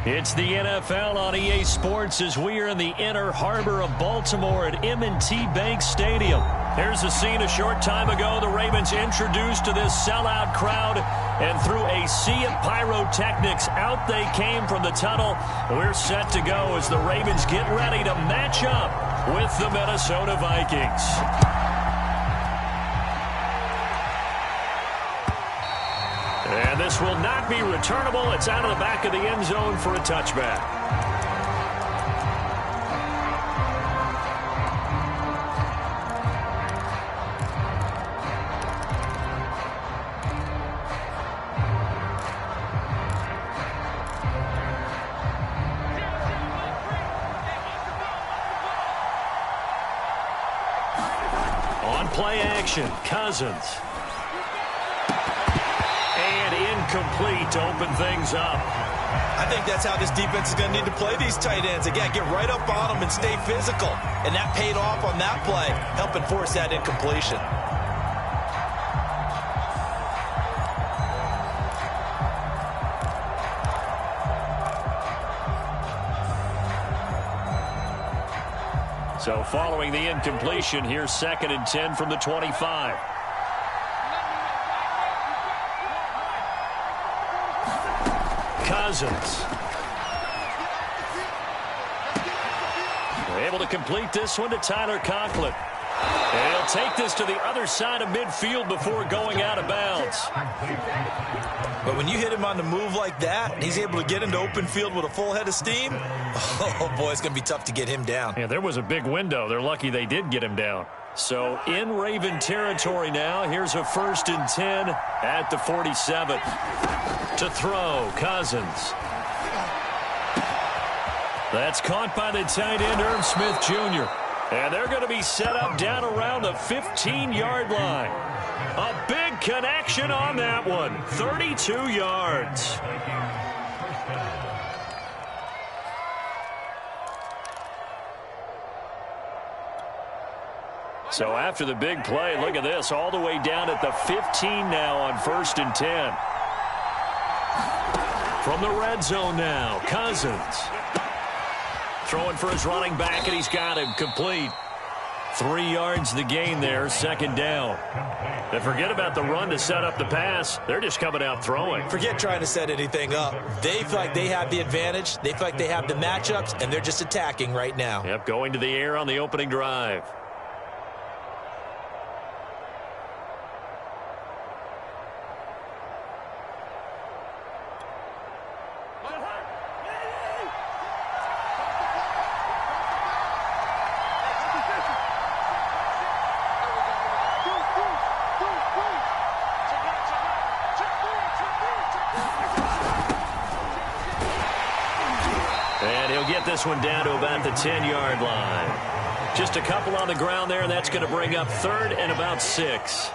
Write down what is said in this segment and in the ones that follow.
It's the NFL on EA Sports as we are in the inner harbor of Baltimore at M&T Bank Stadium. Here's a scene a short time ago. The Ravens introduced to this sellout crowd, and through a sea of pyrotechnics, out they came from the tunnel. We're set to go as the Ravens get ready to match up with the Minnesota Vikings. And this will not be returnable. It's out of the back of the end zone for a touchback. On play action, Cousins. Complete to open things up. I think that's how this defense is going to need to play these tight ends. Again, get right up on them and stay physical. And that paid off on that play, helping force that incompletion. So following the incompletion, here's 2nd and 10 from the 25. Cousins. They're able to complete this one to Tyler Conklin. And he'll take this to the other side of midfield before going out of bounds. But when you hit him on the move like that, and he's able to get into open field with a full head of steam, oh boy, it's going to be tough to get him down. Yeah, there was a big window. They're lucky they did get him down. So in Raven territory now, here's a 1st and 10 at the 47. To throw, Cousins. That's caught by the tight end, Irv Smith Jr. And they're going to be set up down around the 15-yard line. A big connection on that one, 32 yards. So after the big play, look at this, all the way down at the 15 now on 1st and 10. From the red zone now, Cousins. Throwing for his running back, and he's got him complete. 3 yards the gain there, 2nd down. And forget about the run to set up the pass. They're just coming out throwing. Forget trying to set anything up. They feel like they have the advantage. They feel like they have the matchups, and they're just attacking right now. Yep, going to the air on the opening drive. This one down to about the 10-yard line. Just a couple on the ground there, and that's going to bring up 3rd and about 6.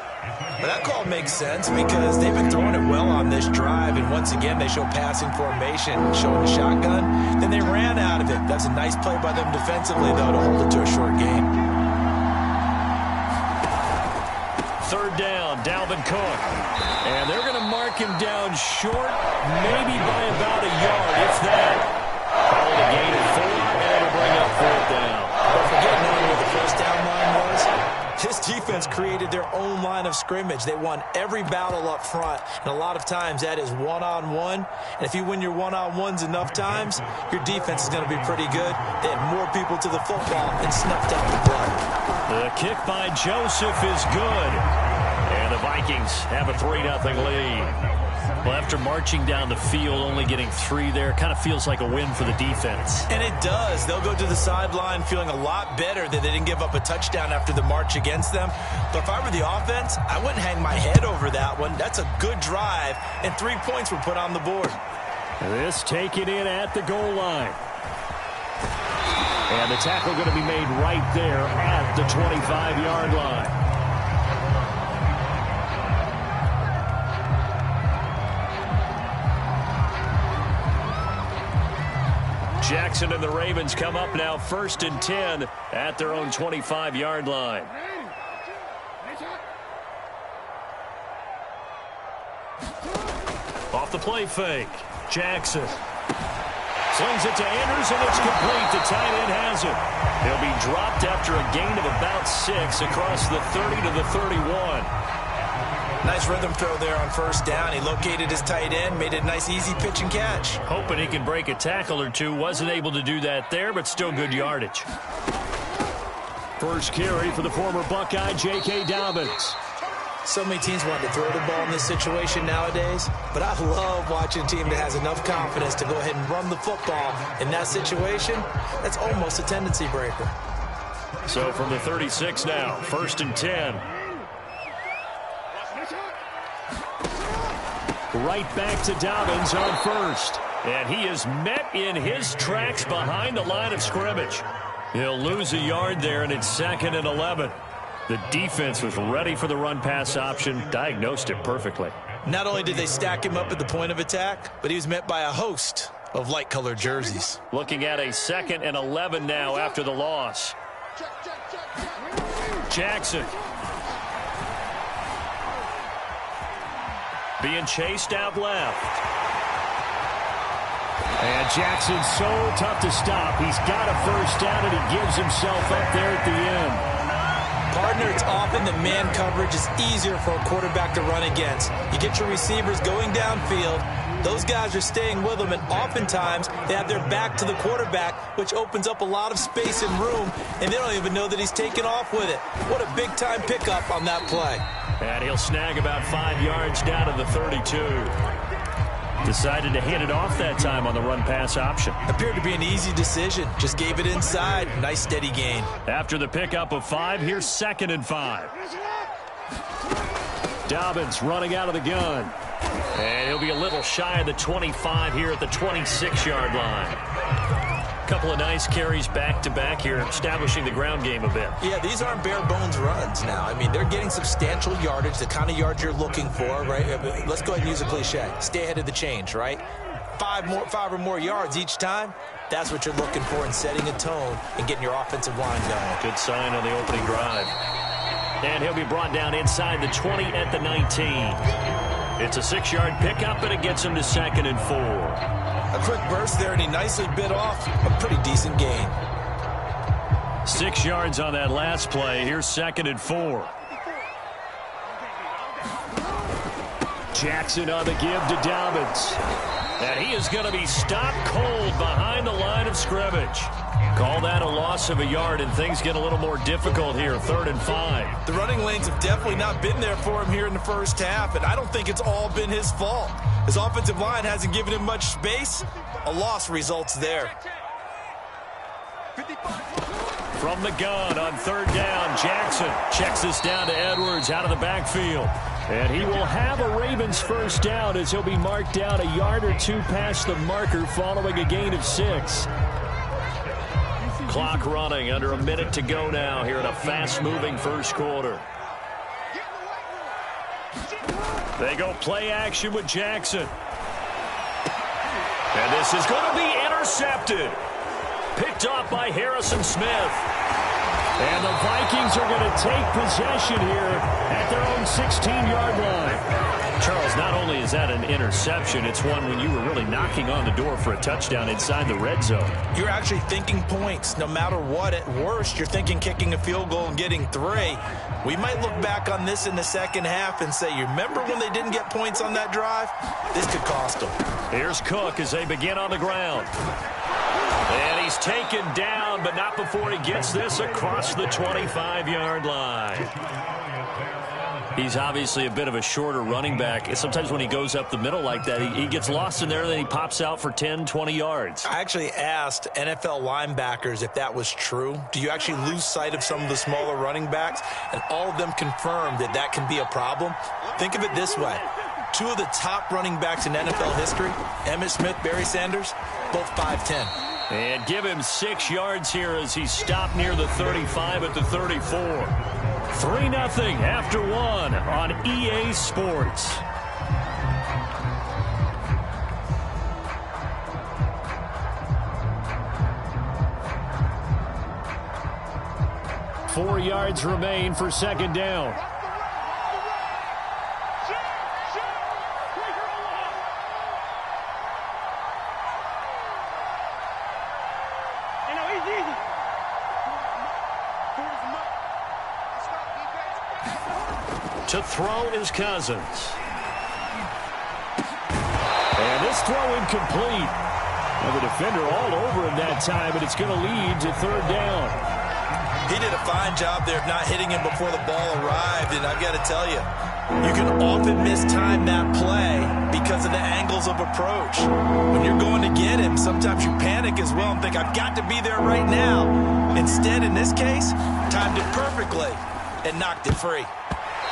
Well, that call makes sense because they've been throwing it well on this drive, and once again they show passing formation, showing the shotgun. Then they ran out of it. That's a nice play by them defensively, though, to hold it to a short game. 3rd down, Dalvin Cook. And they're going to mark him down short, maybe by about a yard, if that. Call it a gain of 4, and it'll bring up 4th down. Don't forget now where the 1st down line was. This defense created their own line of scrimmage. They won every battle up front, and a lot of times that is one-on-one. And if you win your one-on-ones enough times, your defense is going to be pretty good. They had more people to the football and snuffed out the play. The kick by Joseph is good, and the Vikings have a 3-0 lead. Well, after marching down the field, only getting 3 there, kind of feels like a win for the defense. And it does. They'll go to the sideline feeling a lot better that they didn't give up a touchdown after the march against them. But if I were the offense, I wouldn't hang my head over that one. That's a good drive, and 3 points were put on the board. This taken in at the goal line. And the tackle going to be made right there at the 25-yard line. Jackson and the Ravens come up now 1st and 10 at their own 25-yard line. Off the play fake. Jackson. Slings it to Andrews, and it's complete. The tight end has it. He'll be dropped after a gain of about 6 across the 30 to the 31. Nice rhythm throw there on first down. He located his tight end, made it a nice easy pitch and catch. Hoping he can break a tackle or two. Wasn't able to do that there, but still good yardage. First carry for the former Buckeye, J.K. Dobbins. So many teams want to throw the ball in this situation nowadays, but I love watching a team that has enough confidence to go ahead and run the football. In that situation, that's almost a tendency breaker. So from the 36 now, 1st and 10. Right back to Dobbins on first. And he is met in his tracks behind the line of scrimmage. He'll lose a yard there, and it's 2nd and 11. The defense was ready for the run-pass option, diagnosed it perfectly. Not only did they stack him up at the point of attack, but he was met by a host of light-colored jerseys. Looking at a 2nd and 11 now after the loss. Jackson. Being chased out left. And Jackson's so tough to stop. He's got a first down, and he gives himself up there at the end. Partner, it's often that man coverage is easier for a quarterback to run against. You get your receivers going downfield. Those guys are staying with them, and oftentimes they have their back to the quarterback, which opens up a lot of space and room, and they don't even know that he's taken off with it. What a big-time pickup on that play. And he'll snag about 5 yards down to the 32. Decided to hand it off that time on the run-pass option. Appeared to be an easy decision. Just gave it inside. Nice steady gain. After the pickup of 5, here's 2nd and 5. Dobbins running out of the gun. And he'll be a little shy of the 25 here at the 26-yard line. Couple of nice carries back-to-back here, establishing the ground game a bit. Yeah, these aren't bare-bones runs now. I mean, they're getting substantial yardage, the kind of yards you're looking for, right? Let's go ahead and use a cliche. Stay ahead of the change, right? 5 or more yards each time. That's what you're looking for in setting a tone and getting your offensive line going. Good sign on the opening drive. And he'll be brought down inside the 20 at the 19. It's a 6-yard pickup, and it gets him to 2nd and 4. A quick burst there, and he nicely bit off a pretty decent gain. 6 yards on that last play. Here's 2nd and 4. Jackson on the give to Dobbins. And he is going to be stopped cold behind the line of scrimmage. Call that a loss of a yard, and things get a little more difficult here, 3rd and 5. The running lanes have definitely not been there for him here in the first half, and I don't think it's all been his fault. His offensive line hasn't given him much space. A loss results there. From the gun on 3rd down, Jackson checks this down to Edwards out of the backfield. And he will have a Ravens first down as he'll be marked down a yard or 2 past the marker following a gain of 6. Clock running, under a minute to go now here in a fast-moving first quarter. They go play action with Jackson. And this is going to be intercepted. Picked off by Harrison Smith. And the Vikings are going to take possession here at their own 16-yard line. Charles, not only is that an interception, it's one when you were really knocking on the door for a touchdown inside the red zone. You're actually thinking points. No matter what, at worst, you're thinking kicking a field goal and getting 3. We might look back on this in the second half and say, you remember when they didn't get points on that drive? This could cost them. Here's Cook as they begin on the ground. And he's taken down, but not before he gets this across the 25-yard line. He's obviously a bit of a shorter running back. And sometimes when he goes up the middle like that, he gets lost in there, and then he pops out for 10, 20 yards. I actually asked NFL linebackers if that was true. Do you actually lose sight of some of the smaller running backs? And all of them confirmed that that can be a problem. Think of it this way. 2 of the top running backs in NFL history, Emmitt Smith, Barry Sanders, both 5'10". And give him 6 yards here as he stopped near the 35 at the 34. 3-0 after 1 on EA Sports. Four yards remain for 2nd down. To throw is Cousins. And this throw incomplete. And the defender all over him that time, and it's going to lead to third down. He did a fine job there of not hitting him before the ball arrived, and I've got to tell you, you can often mistime that play because of the angles of approach. When you're going to get him, sometimes you panic as well and think, I've got to be there right now. Instead, in this case, timed it perfectly and knocked it free.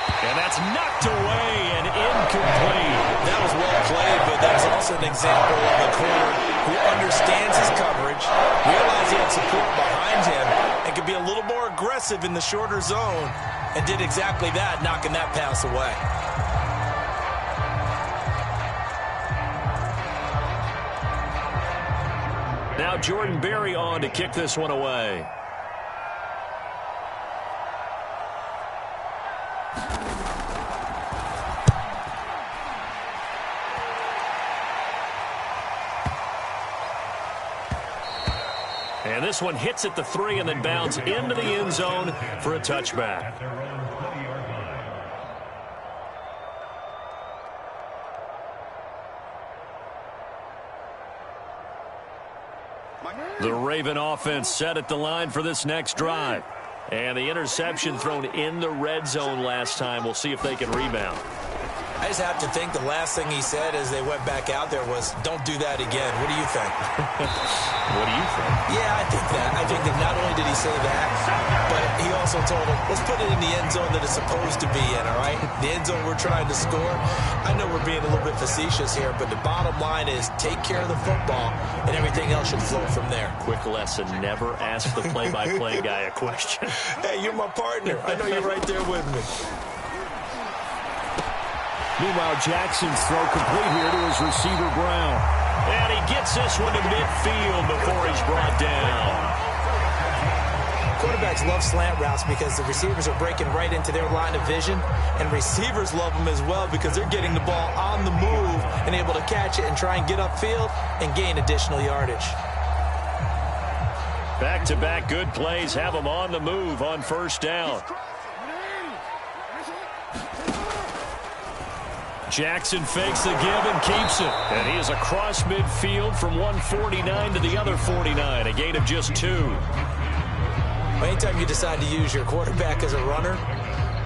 And that's knocked away and incomplete. That was well played, but that's also an example of a corner who understands his coverage, realized he had support behind him, and could be a little more aggressive in the shorter zone, and did exactly that, knocking that pass away. Now Jordan Berry on to kick this one away. And this one hits at the 3 and then bounds into the end zone for a touchback. The Raven offense set at the line for this next drive. And the interception thrown in the red zone last time. We'll see if they can rebound. I just have to think the last thing he said as they went back out there was, don't do that again. What do you think? What do you think? Yeah, I think that. I think that not only did he say that, but he also told him, let's put it in the end zone that it's supposed to be in, all right? The end zone we're trying to score. I know we're being a little bit facetious here, but the bottom line is take care of the football, and everything else should flow from there. Quick lesson, never ask the play-by-play guy a question. Hey, you're my partner. I know you're right there with me. Meanwhile, Jackson's throw complete here to his receiver, Brown. And he gets this one to midfield before he's brought down. Quarterbacks love slant routes because the receivers are breaking right into their line of vision, and receivers love them as well because they're getting the ball on the move and able to catch it and try and get upfield and gain additional yardage. Back-to-back good plays have them on the move on first down. Jackson fakes the give and keeps it. And he is across midfield from 149 to the other 49, a gain of just 2. Anytime you decide to use your quarterback as a runner,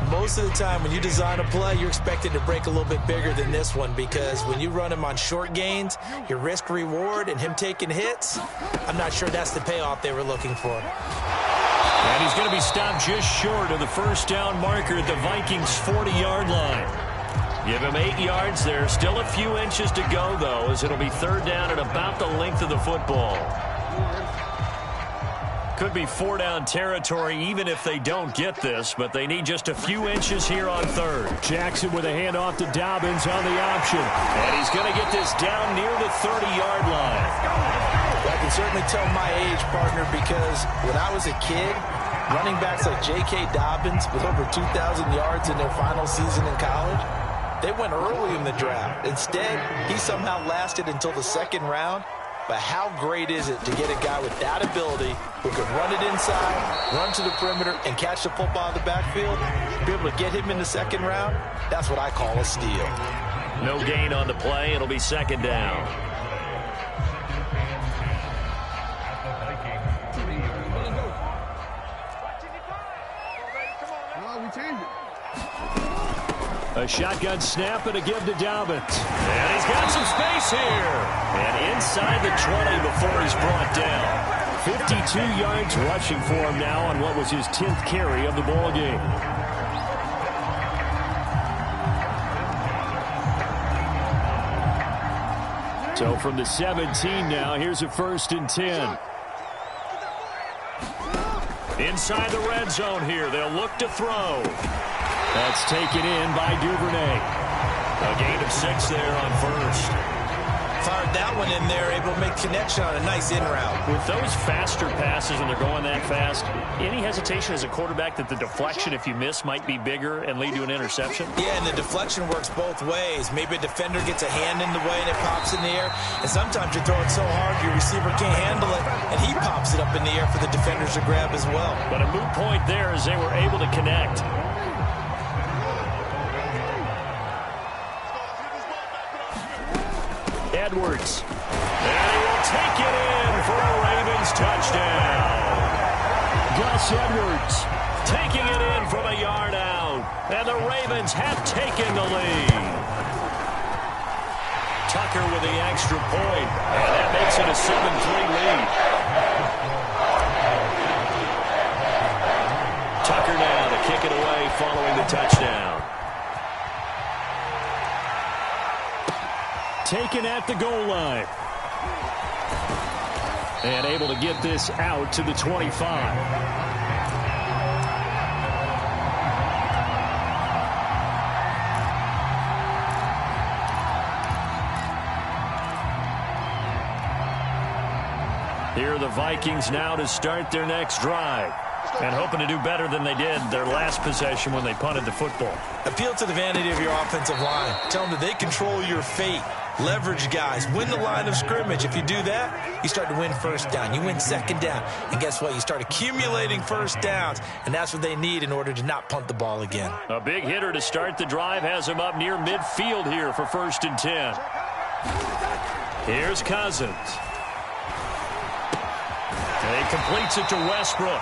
most of the time when you design a play, you're expected to break a little bit bigger than this one because when you run him on short gains, your risk-reward and him taking hits, I'm not sure that's the payoff they were looking for. And he's going to be stopped just short of the first down marker at the Vikings' 40-yard line. Give him 8 yards there. Still a few inches to go, though, as it'll be third down at about the length of the football. Could be 4-down territory even if they don't get this, but they need just a few inches here on third. Jackson with a handoff to Dobbins on the option. And he's going to get this down near the 30-yard line. Well, I can certainly tell my age, partner, because when I was a kid, running backs like J.K. Dobbins with over 2,000 yards in their final season in college, they went early in the draft. Instead, he somehow lasted until the second round. But how great is it to get a guy with that ability who can run it inside, run to the perimeter, and catch the football in the backfield? Be able to get him in the second round? That's what I call a steal. No gain on the play. It'll be second down. A shotgun snap and a give to Dobbins. And he's got some space here. And inside the 20 before he's brought down. 52 yards rushing for him now on what was his 10th carry of the ball game. So from the 17 now, here's a 1st and 10. Inside the red zone here, they'll look to throw. That's taken in by Duvernay. A gain of 6 there on first. Fired that one in there, able to make connection on a nice in route. With those faster passes and they're going that fast, any hesitation as a quarterback that the deflection, if you miss, might be bigger and lead to an interception? Yeah, and the deflection works both ways. Maybe a defender gets a hand in the way and it pops in the air. And sometimes you throw it so hard your receiver can't handle it, and he pops it up in the air for the defenders to grab as well. But a moot point there as they were able to connect. Edwards. And he will take it in for a Ravens touchdown. Gus Edwards taking it in from a yard out. And the Ravens have taken the lead. Tucker with the extra point. And that makes it a 7-3 lead. Tucker now to kick it away following the touchdown. Taken at the goal line. And able to get this out to the 25. Here are the Vikings now to start their next drive. And hoping to do better than they did their last possession when they punted the football. Appeal to the vanity of your offensive line. Tell them that they control your fate. Leverage guys. Win the line of scrimmage. If you do that, you start to win first down. You win second down. And guess what? You start accumulating first downs. And that's what they need in order to not punt the ball again. A big hitter to start the drive has him up near midfield here for 1st and 10. Here's Cousins. And he completes it to Westbrook.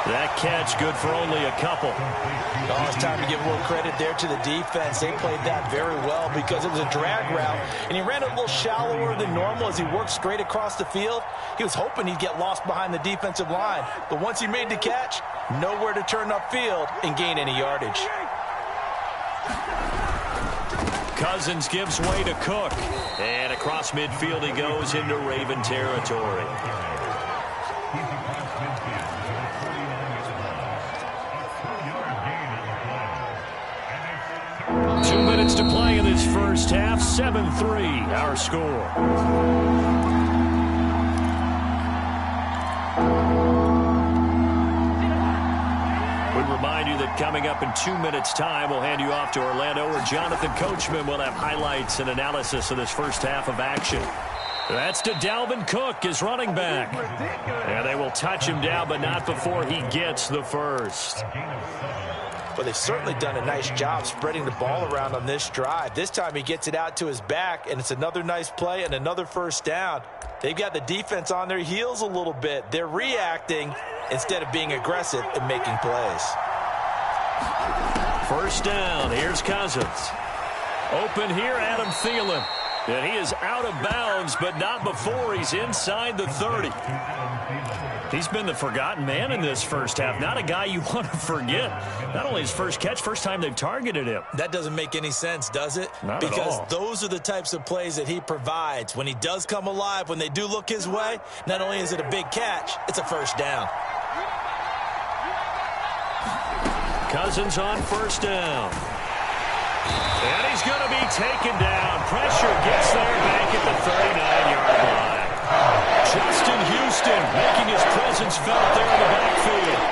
That catch good for only a couple. Oh, it's time to give a little credit there to the defense. They played that very well because it was a drag route, and he ran a little shallower than normal as he worked straight across the field. He was hoping he'd get lost behind the defensive line, but once he made the catch, nowhere to turn upfield and gain any yardage. Cousins gives way to Cook, and across midfield he goes into Raven territory. 2 minutes to play in this first half. 7-3 our score. We remind you that coming up in 2 minutes time we'll hand you off to Orlando where Jonathan Coachman will have highlights and analysis of this first half of action. That's to Dalvin Cook, his running back. And they will touch him down, but not before he gets the first. But they've certainly done a nice job spreading the ball around on this drive. This time he gets it out to his back, and it's another nice play and another first down. They've got the defense on their heels a little bit. They're reacting instead of being aggressive and making plays. First down. Here's Cousins. Open here, Adam Thielen. And he is out of bounds, but not before he's inside the 30. He's been the forgotten man in this first half. Not a guy you want to forget. Not only his first catch, first time they've targeted him. That doesn't make any sense, does it? Not at all. Because those are the types of plays that he provides. When he does come alive, when they do look his way, not only is it a big catch, it's a first down. Cousins on first down. And he's going to be taken down. Pressure gets there back at the 39-yard line. Justin Houston making his presence felt there in the backfield.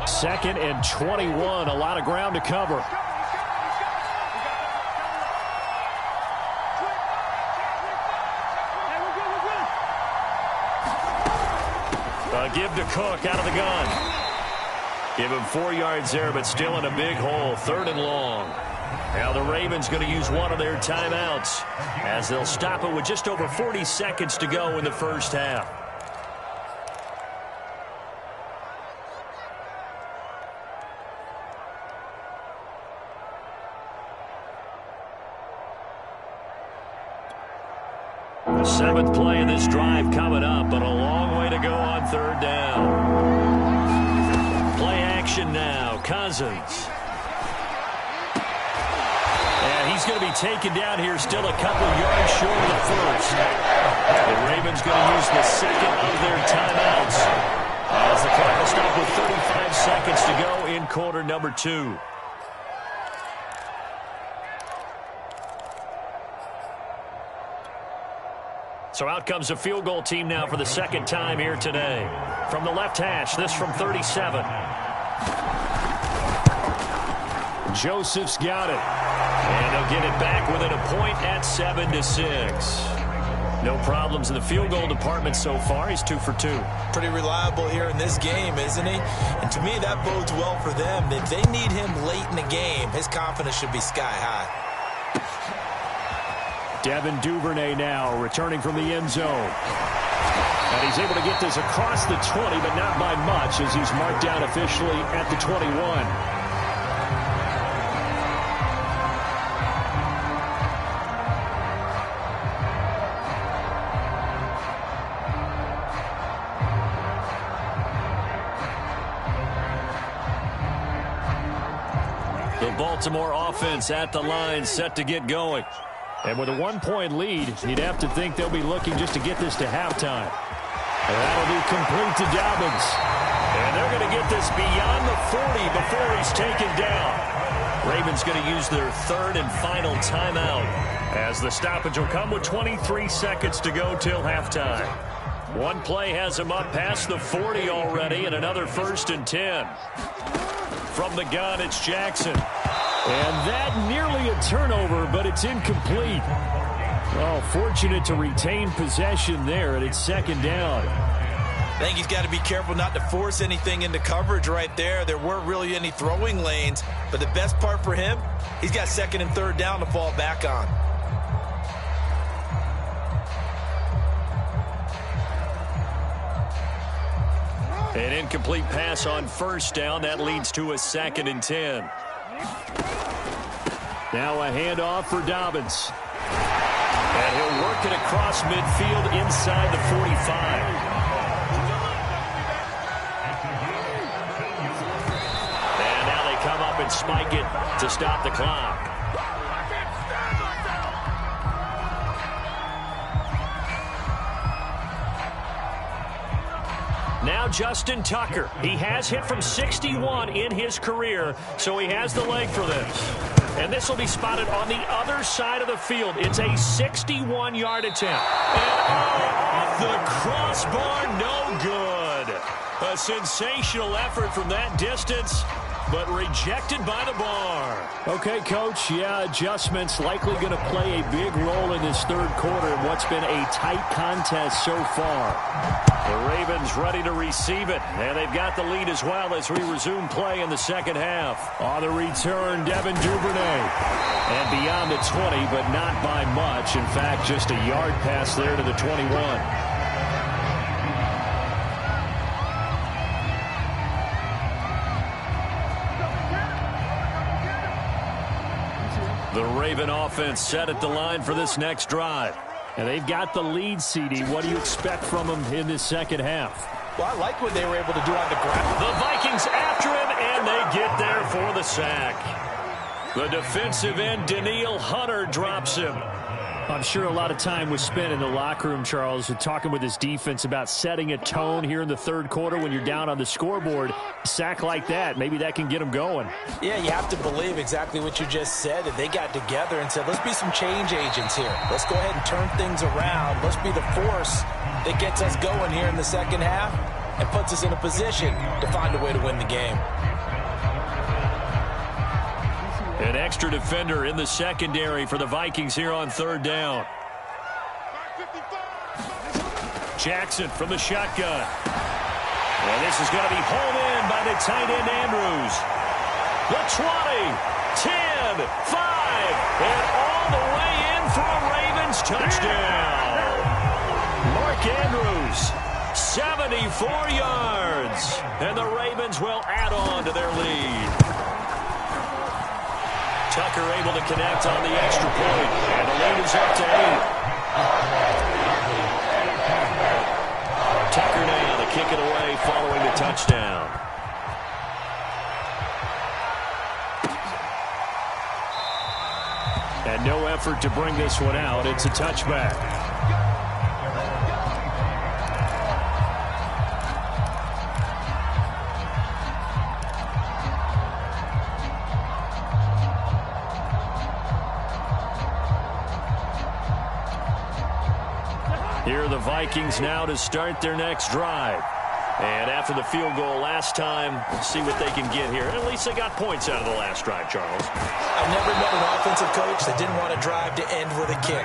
2nd and 21. A lot of ground to cover. Give to Cook out of the gun. Give him 4 yards there, but still in a big hole. 3rd and long. Now the Ravens going to use one of their timeouts as they'll stop it with just over 40 seconds to go in the first half. The 7th play of this drive coming up, but a long way to go on 3rd down. Play action now. Cousins. And he's going to be taken down here, still a couple yards short of the first. The Ravens going to use the 2nd of their timeouts as the clock will stop with 35 seconds to go in quarter number 2. So out comes the field goal team now for the 2nd time here today. From the left hash, this from 37. Joseph's got it. And they'll get it back within a point at 7-6. No problems in the field goal department so far. He's 2 for 2. Pretty reliable here in this game, isn't he? And to me, that bodes well for them. If they need him late in the game, his confidence should be sky high. Devin Duvernay now returning from the end zone. And he's able to get this across the 20, but not by much as he's marked down officially at the 21. The Baltimore offense at the line, set to get going. And with a 1-point lead, you'd have to think they'll be looking just to get this to halftime. And that'll be complete to Dobbins. And they're going to get this beyond the 40 before he's taken down. Ravens going to use their third and final timeout as the stoppage will come with 23 seconds to go till halftime. One play has him up past the 40 already, and another 1st and 10. From the gun, it's Jackson. And that nearly a turnover, but it's incomplete. Oh, fortunate to retain possession there, and it's 2nd down. I think he's got to be careful not to force anything into coverage right there. There weren't really any throwing lanes, but the best part for him, he's got 2nd and 3rd down to fall back on. An incomplete pass on 1st down. That leads to a 2nd and 10. Now a handoff for Dobbins. And he'll work it across midfield inside the 45. And now they come up and spike it to stop the clock. Now Justin Tucker. He has hit from 61 in his career, so he has the leg for this. And this will be spotted on the other side of the field. It's a 61-yard attempt. And off the crossbar, no good. A sensational effort from that distance, but rejected by the bar. Okay, Coach, yeah, adjustments likely going to play a big role in this 3rd quarter in what's been a tight contest so far. The Ravens ready to receive it, and they've got the lead as well as we resume play in the 2nd half. On the return, Devin Duvernay. And beyond the 20, but not by much. In fact, just a yard pass there to the 21. The Raven offense set at the line for this next drive. And they've got the lead, CD. What do you expect from them in this 2nd half? Well, I like what they were able to do on the ground. The Vikings after him, and they get there for the sack. The defensive end, Danielle Hunter, drops him. I'm sure a lot of time was spent in the locker room, Charles, talking with his defense about setting a tone here in the 3rd quarter when you're down on the scoreboard. A sack like that, maybe that can get them going. Yeah, you have to believe exactly what you just said. That they got together and said, let's be some change agents here. Let's go ahead and turn things around. Let's be the force that gets us going here in the 2nd half and puts us in a position to find a way to win the game. An extra defender in the secondary for the Vikings here on 3rd down. Jackson from the shotgun. And this is going to be hauled in by the tight end Andrews. The 20, 10, 5, and all the way in for a Ravens touchdown. Mark Andrews, 74 yards. And the Ravens will add on to their lead. Tucker able to connect on the extra point. And the lead is up to 8. Tucker now to kick it away following the touchdown. And no effort to bring this one out. It's a touchback. Here are the Vikings now to start their next drive. And after the field goal last time, see what they can get here. At least they got points out of the last drive, Charles. I've never met an offensive coach that didn't want to drive to end with a kick.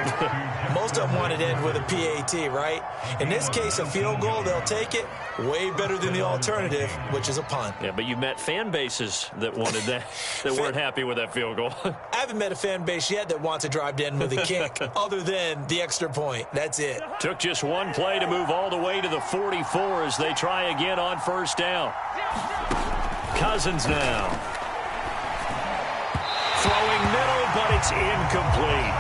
Most of them wanted to end with a PAT, right? In this case, a field goal, they'll take it. Way better than the alternative, which is a punt. Yeah, but you met fan bases that wanted that, that weren't happy with that field goal. I haven't met a fan base yet that wants to drive to end with a kick, other than the extra point. That's it. Took just one play to move all the way to the 44 as they try again on first down. Cousins now. Throwing middle, but it's incomplete.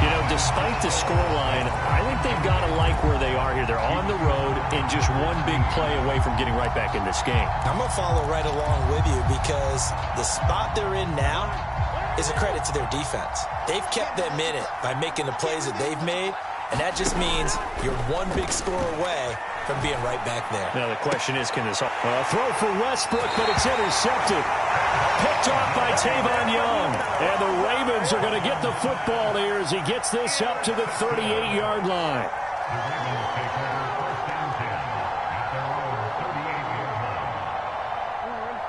You know, despite the scoreline, I think they've got to like where they are here. They're on the road and just one big play away from getting right back in this game. I'm going to follow right along with you because the spot they're in now is a credit to their defense. They've kept them in it by making the plays that they've made, and that just means you're one big score away from being right back there. Now the question is, can this throw for Westbrook, but it's intercepted. Picked off by Tavon Young. And the Ravens are going to get the football here as he gets this up to the 38-yard line.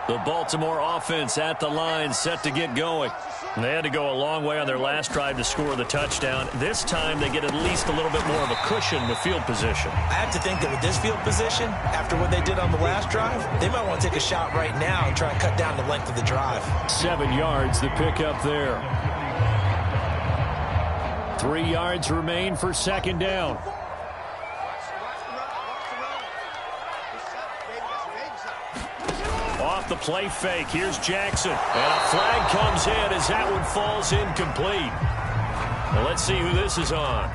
The Baltimore offense at the line, set to get going. They had to go a long way on their last drive to score the touchdown. This time they get at least a little bit more of a cushion with field position. I have to think that with this field position, after what they did on the last drive, they might want to take a shot right now and try and cut down the length of the drive. 7 yards, the pickup there. 3 yards remain for second down. Off the play fake, here's Jackson. And a flag comes in as that one falls incomplete. Well, let's see who this is on.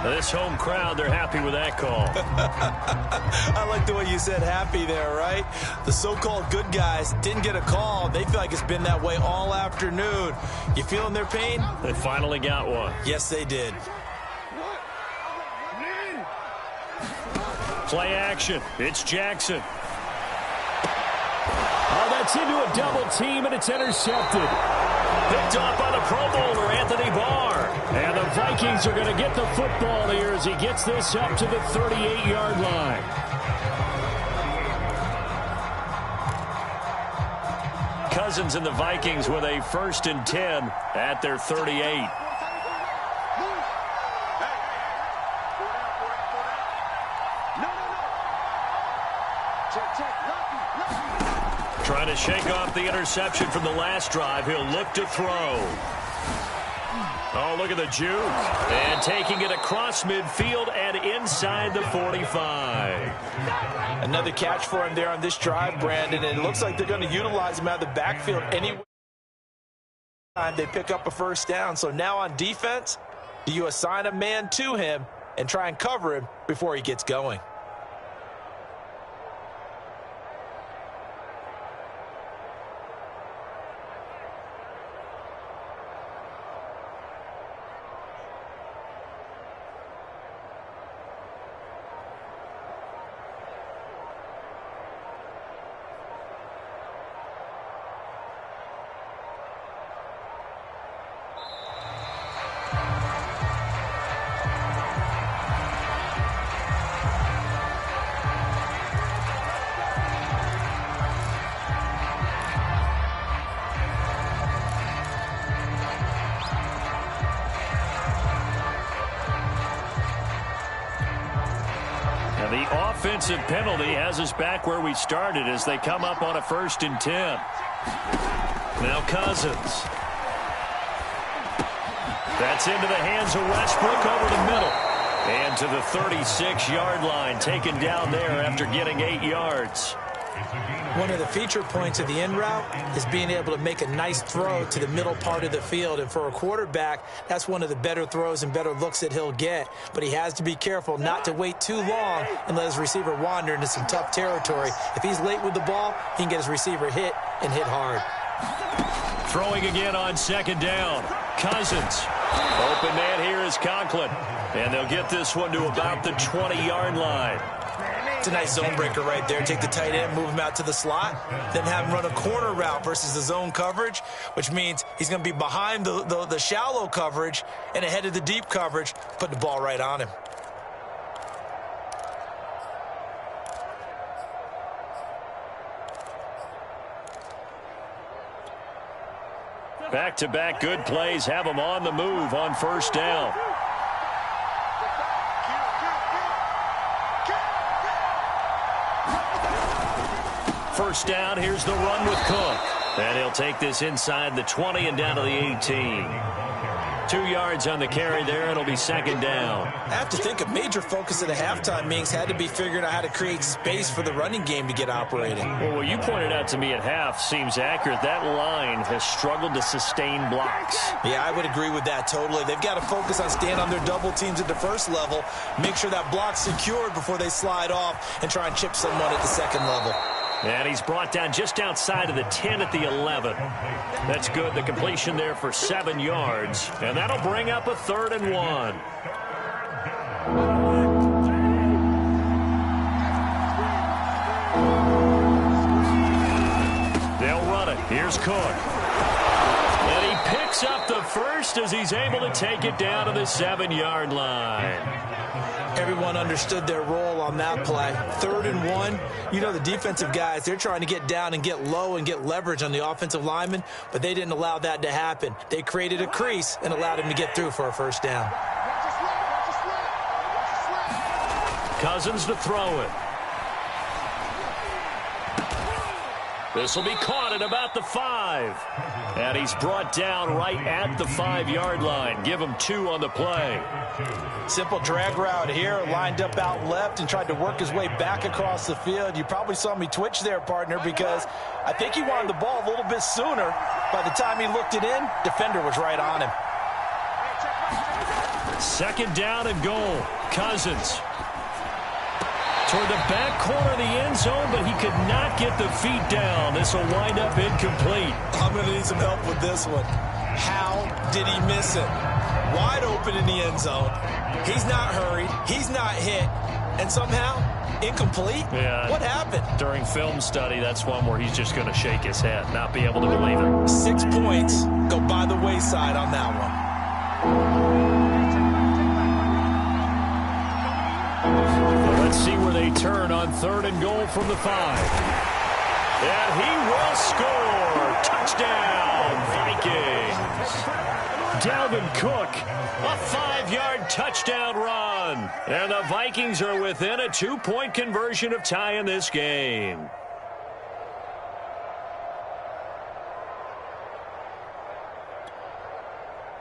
This home crowd, they're happy with that call. I like the way you said happy there, right? The so-called good guys didn't get a call. They feel like it's been that way all afternoon. You feeling their pain? They finally got one. Yes, they did. Play action. It's Jackson. Oh, that's into a double team, and it's intercepted. Picked off by the Pro Bowler, Anthony Barr. And the Vikings are going to get the football here as he gets this up to the 38-yard line. Cousins and the Vikings with a 1st and 10 at their 38. Trying to shake off the interception from the last drive. He'll look to throw. Oh, look at the juke. And taking it across midfield and inside the 45. Another catch for him there on this drive, Brandon, and it looks like they're going to utilize him out of the backfield any time they pick up a first down. So now on defense, do you assign a man to him and try and cover him before he gets going? The offensive penalty has us back where we started as they come up on a 1st and 10. Now Cousins. That's into the hands of Westbrook over the middle. And to the 36-yard line, taken down there after getting 8 yards. One of the feature points of the in route is being able to make a nice throw to the middle part of the field. And for a quarterback, that's one of the better throws and better looks that he'll get. But he has to be careful not to wait too long and let his receiver wander into some tough territory. If he's late with the ball, he can get his receiver hit and hit hard. Throwing again on 2nd down. Cousins. Open man here is Conklin. And they'll get this one to about the 20-yard line. It's a nice zone breaker right there. Take the tight end, move him out to the slot, then have him run a corner route versus the zone coverage, which means he's going to be behind the shallow coverage and ahead of the deep coverage, put the ball right on him. Back-to-back good plays have them on the move on first down. First down, here's the run with Cook. And he'll take this inside the 20 and down to the 18. 2 yards on the carry there. It'll be second down. I have to think a major focus of the halftime meetings had to be figuring out how to create space for the running game to get operating. Well, what you pointed out to me at half seems accurate. That line has struggled to sustain blocks. Yeah, I would agree with that totally. They've got to focus on staying on their double teams at the first level, make sure that block's secured before they slide off and try and chip someone at the second level. And he's brought down just outside of the 10 at the 11. That's good. The completion there for 7 yards. And that'll bring up a 3rd and 1. They'll run it. Here's Cook. And he picks up the first as he's able to take it down to the 7-yard line. Everyone understood their role on that play. 3rd and 1. You know, the defensive guys, they're trying to get down and get low and get leverage on the offensive lineman, but they didn't allow that to happen. They created a crease and allowed him to get through for a first down. Cousins to throw it. This will be caught at about the 5. And he's brought down right at the 5-yard line. Give him 2 on the play. Simple drag route here, lined up out left and tried to work his way back across the field. You probably saw me twitch there, partner, because I think he wanted the ball a little bit sooner. By the time he looked it in, defender was right on him. Second down and goal. Cousins toward the back corner of the end zone, but he could not get the feet down. This will wind up incomplete. I'm going to need some help with this one. How did he miss it? Wide open in the end zone. He's not hurried. He's not hit. And somehow, incomplete? Yeah. What happened? During film study, that's one where he's just going to shake his head, not be able to believe it. 6 points go by the wayside on that one. Let's see where they turn on 3rd and goal from the 5. And he will score. Touchdown, Vikings. Dalvin Cook, a 5-yard touchdown run. And the Vikings are within a 2-point conversion of tying this game.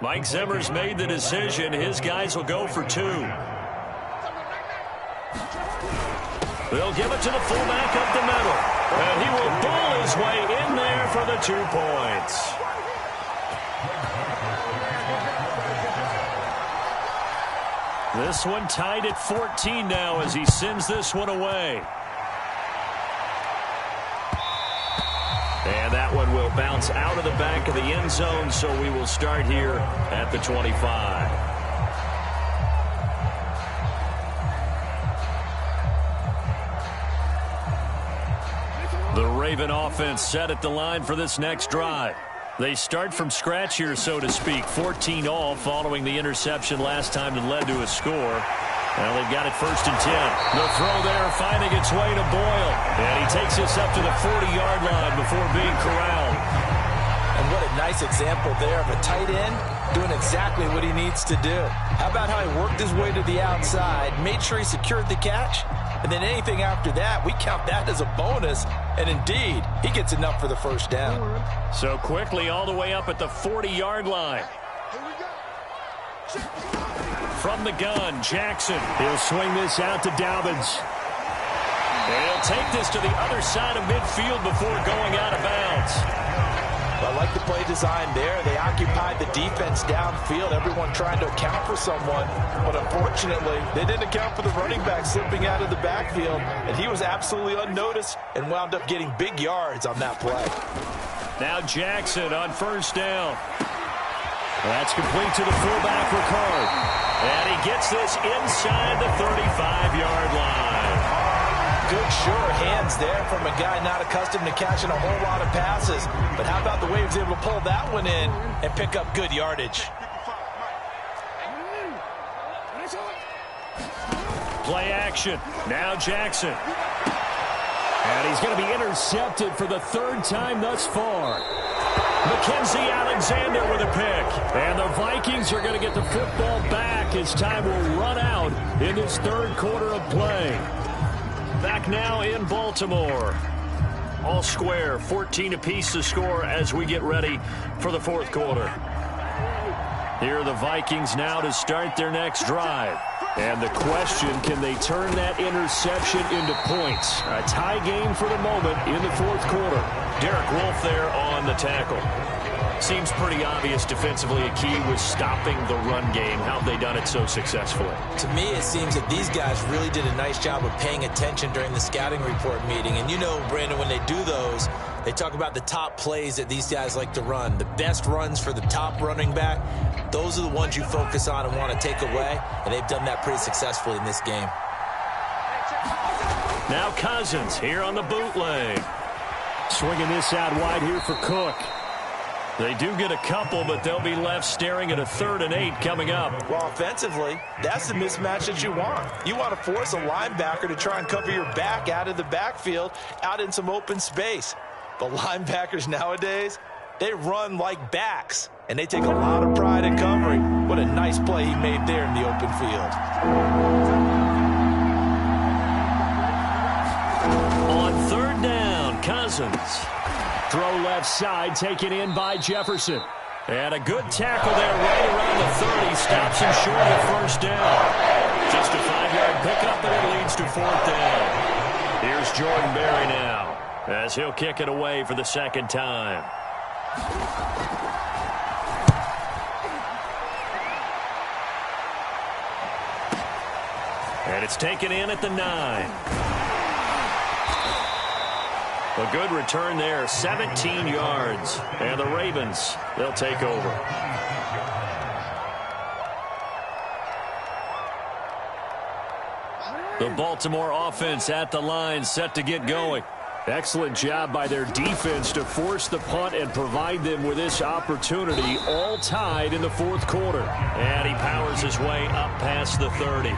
Mike Zimmer's made the decision. His guys will go for 2. They'll give it to the fullback up the middle. And he will bull his way in there for the 2 points. This one tied at 14 now as he sends this one away. And that one will bounce out of the back of the end zone, so we will start here at the 25. The Raven offense set at the line for this next drive. They start from scratch here, so to speak. 14 all following the interception last time that led to a score. Well, they've got it 1st and 10. The throw there finding its way to Boyle. And he takes this up to the 40-yard line before being corralled. And what a nice example there of a tight end doing exactly what he needs to do. How about how he worked his way to the outside, made sure he secured the catch, and then anything after that, we count that as a bonus. And indeed, he gets enough for the first down. So quickly all the way up at the 40-yard line. From the gun, Jackson. He'll swing this out to Dobbins. And he'll take this to the other side of midfield before going out of bounds. I like the play design there. They occupied the defense downfield, everyone trying to account for someone. But unfortunately, they didn't account for the running back slipping out of the backfield. And he was absolutely unnoticed and wound up getting big yards on that play. Now Jackson on first down. That's complete to the fullback, Ricard. And he gets this inside the 35-yard line. Good, sure hands there from a guy not accustomed to catching a whole lot of passes. But how about the way he was able to pull that one in and pick up good yardage? Play action. Now Jackson. And he's going to be intercepted for the 3rd time thus far. Mackenzie Alexander with a pick. And the Vikings are going to get the football back as time will run out in this third quarter of play. Back now in Baltimore. All square, 14 apiece to score as we get ready for the fourth quarter. Here are the Vikings now to start their next drive. And the question, can they turn that interception into points? A tie game for the moment in the fourth quarter. Derek Wolfe there on the tackle. Seems pretty obvious defensively a key was stopping the run game. How have they done it so successfully? To me, it seems that these guys really did a nice job of paying attention during the scouting report meeting. And you know, Brandon, when they do those, they talk about the top plays that these guys like to run. The best runs for the top running back, those are the ones you focus on and want to take away. And they've done that pretty successfully in this game. Now Cousins here on the bootleg. Swinging this out wide here for Cook. They do get a couple, but they'll be left staring at a 3rd and 8 coming up. Well, offensively, that's the mismatch that you want. You want to force a linebacker to try and cover your back out of the backfield, out in some open space. The linebackers nowadays, they run like backs, and they take a lot of pride in covering. What a nice play he made there in the open field. On 3rd down, Cousins. Throw left side, taken in by Jefferson. And a good tackle there right around the 30. Stops him short of first down. Just a 5-yard pickup, and it leads to 4th down. Here's Jordan Berry now, as he'll kick it away for the second time. And it's taken in at the 9. A good return there, 17 yards. And the Ravens, they'll take over. The Baltimore offense at the line, set to get going. Excellent job by their defense to force the punt and provide them with this opportunity, all tied in the fourth quarter. And he powers his way up past the 30.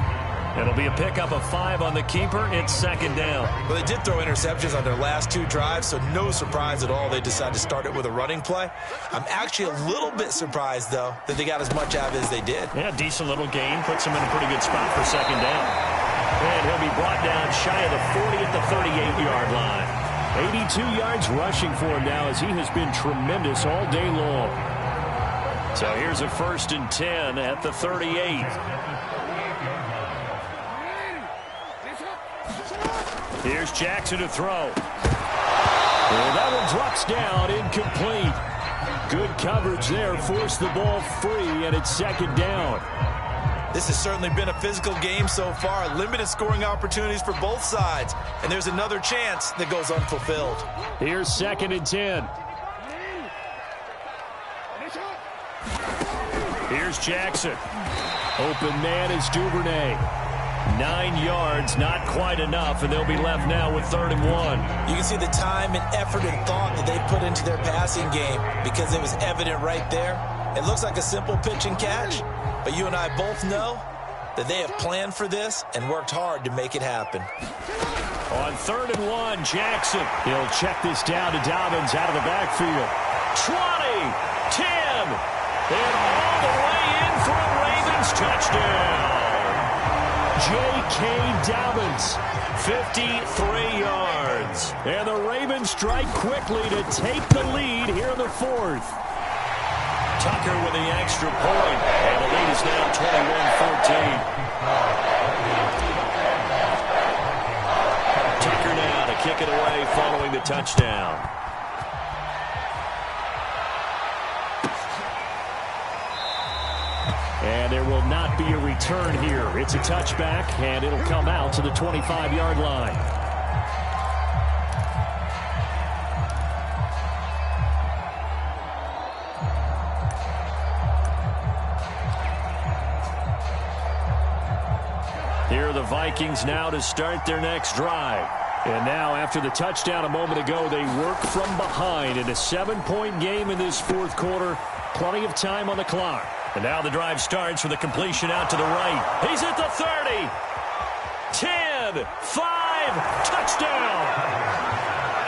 It'll be a pickup of 5 on the keeper. It's 2nd down. Well, they did throw interceptions on their last 2 drives, so no surprise at all they decided to start it with a running play. I'm actually a little bit surprised, though, that they got as much out of it as they did. Yeah, decent little gain. Puts him in a pretty good spot for 2nd down. And he'll be brought down shy of the 40 at the 38-yard line. 82 yards rushing for him now, as he has been tremendous all day long. So here's a 1st and 10 at the 38. Here's Jackson to throw. Well, that one drops down, incomplete. Good coverage there, forced the ball free, and it's 2nd down. This has certainly been a physical game so far. Limited scoring opportunities for both sides. And there's another chance that goes unfulfilled. Here's 2nd and 10. Here's Jackson. Open man is Duvernay. 9 yards, not quite enough, and they'll be left now with 3rd and 1. You can see the time and effort and thought that they put into their passing game, because it was evident right there. It looks like a simple pitch and catch, but you and I both know that they have planned for this and worked hard to make it happen. On 3rd and 1, Jackson. He'll check this down to Dobbins out of the backfield. 20, 10, and all the way in for a Ravens touchdown. J.K. Dobbins, 53 yards. And the Ravens strike quickly to take the lead here in the 4th. Tucker with the extra point, and the lead is now 21-14. Tucker now to kick it away following the touchdown. And there will not be a return here. It's a touchback, and it'll come out to the 25-yard line. Here are the Vikings now to start their next drive. And now, after the touchdown a moment ago, they work from behind in a 7-point game in this fourth quarter. Plenty of time on the clock. And now the drive starts with a completion out to the right. He's at the 30. 10, 5, touchdown.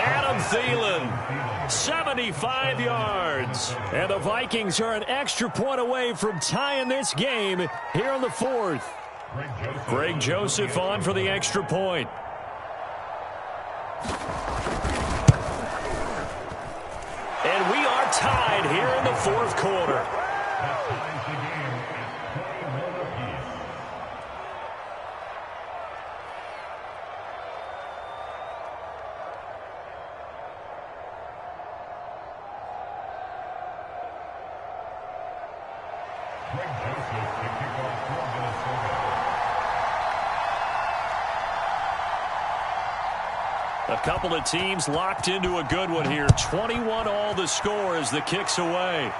Adam Thielen, 75 yards. And the Vikings are an extra point away from tying this game here in the fourth. Greg Joseph on for the extra point. And we are tied here in the fourth quarter. A couple of teams locked into a good one here. 21 all the score as the kick's away.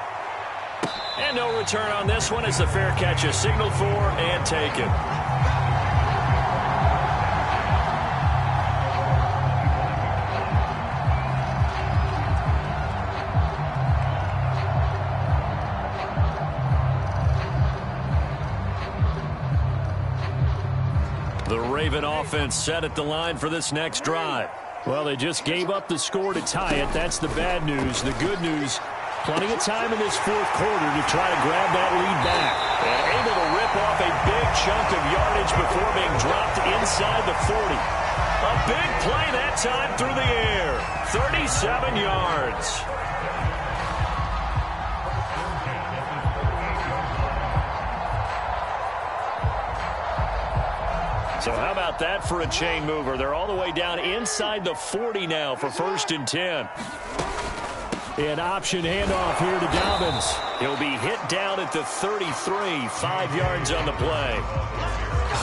And no return on this one as the fair catch is signaled for and taken. The Raven offense set at the line for this next drive. Well, they just gave up the score to tie it. That's the bad news. The good news, plenty of time in this fourth quarter to try to grab that lead back. And able to rip off a big chunk of yardage before being dropped inside the 40. A big play that time through the air. 37 yards. So how about that for a chain mover? They're all the way down inside the 40 now for 1st and 10. An option handoff here to Dobbins. He'll be hit down at the 33, 5 yards on the play.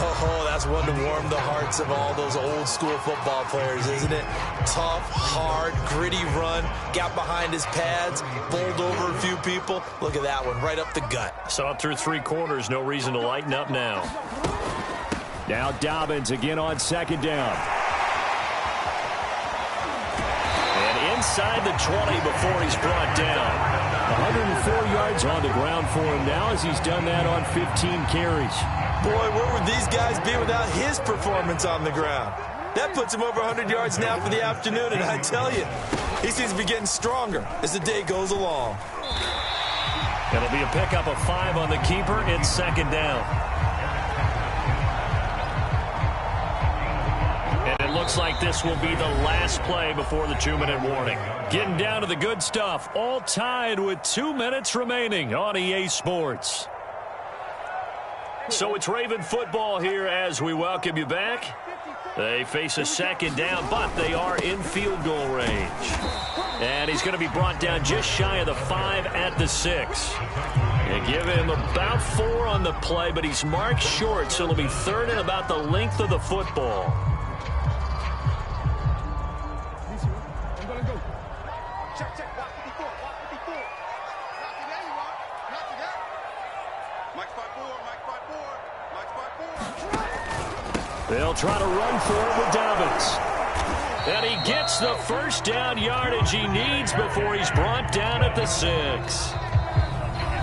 Oh, that's one to warm the hearts of all those old school football players, isn't it? Tough, hard, gritty run, got behind his pads, bowled over a few people. Look at that one, right up the gut. Saw it through 3 quarters, no reason to lighten up now. Now Dobbins again on 2nd down. And inside the 20 before he's brought down. 104 yards on the ground for him now as he's done that on 15 carries. Boy, where would these guys be without his performance on the ground? That puts him over 100 yards now for the afternoon, and I tell you, he seems to be getting stronger as the day goes along. It'll be a pickup of 5 on the keeper. It's 2nd down. Looks like this will be the last play before the 2-minute warning. Getting down to the good stuff. All tied with 2 minutes remaining on EA Sports. So it's Raven football here as we welcome you back. They face a 2nd down, but they are in field goal range. And he's going to be brought down just shy of the 5 at the 6. They give him about 4 on the play, but he's marked short, so it'll be 3rd and about the length of the football. They'll try to run for it with Dobbins. And he gets the 1st down yardage he needs before he's brought down at the 6.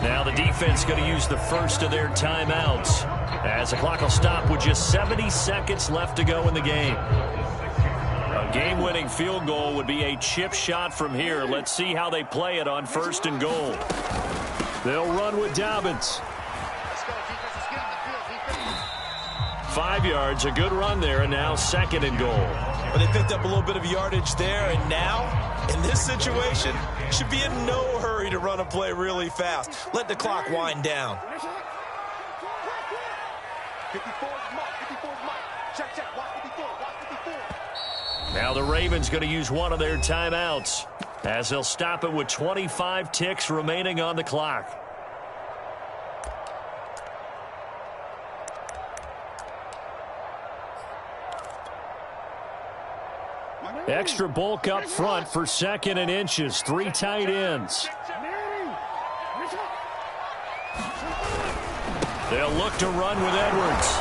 Now the defense going to use the first of their timeouts as the clock will stop with just 70 seconds left to go in the game. A game-winning field goal would be a chip shot from here. Let's see how they play it on 1st and goal. They'll run with Dobbins. 5 yards, a good run there, and now 2nd and goal. Well, they picked up a little bit of yardage there, and now, in this situation, should be in no hurry to run a play really fast. Let the clock wind down. Now the Ravens going to use one of their timeouts as they'll stop it with 25 ticks remaining on the clock. Extra bulk up front for 2nd and inches. 3 tight ends. They'll look to run with Edwards.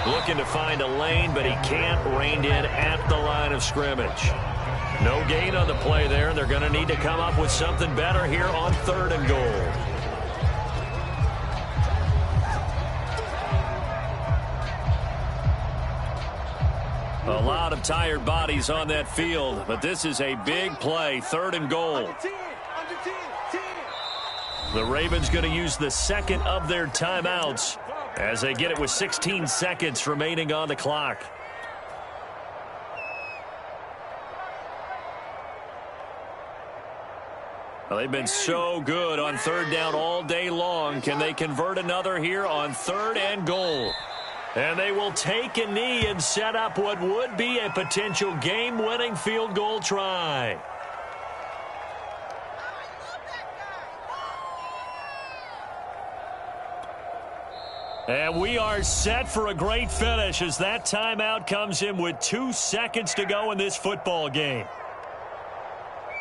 Looking to find a lane, but he can't. Reined in at the line of scrimmage. No gain on the play there. They're going to need to come up with something better here on 3rd and goal. A lot of tired bodies on that field, but this is a big play, 3rd and goal. The Ravens going to use the second of their timeouts as they get it with 16 seconds remaining on the clock. Well, they've been so good on 3rd down all day long. Can they convert another here on 3rd and goal? And they will take a knee and set up what would be a potential game-winning field goal try. And we are set for a great finish as that timeout comes in with 2 seconds to go in this football game.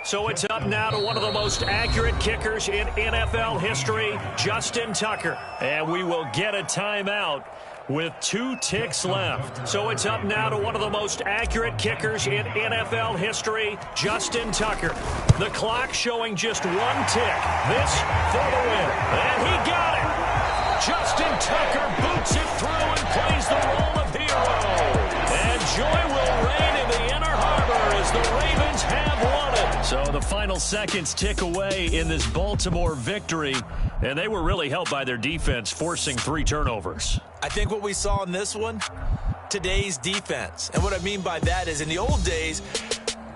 So it's up now to one of the most accurate kickers in NFL history, Justin Tucker. And we will get a timeout with 2 ticks left. So it's up now to one of the most accurate kickers in NFL history, Justin Tucker. The clock showing just 1 tick. This for the win. And he got it. Justin Tucker boots it through and plays the role of hero. And joy will reign in the Inner Harbor as the Ravens have won it. So the final seconds tick away in this Baltimore victory, and they were really helped by their defense, forcing 3 turnovers. I think what we saw in this one, today's defense. And what I mean by that is in the old days,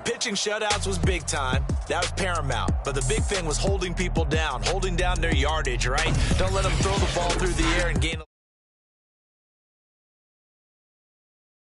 pitching shutouts was big time. That was paramount. But the big thing was holding people down, holding down their yardage, right? Don't let them throw the ball through the air and gain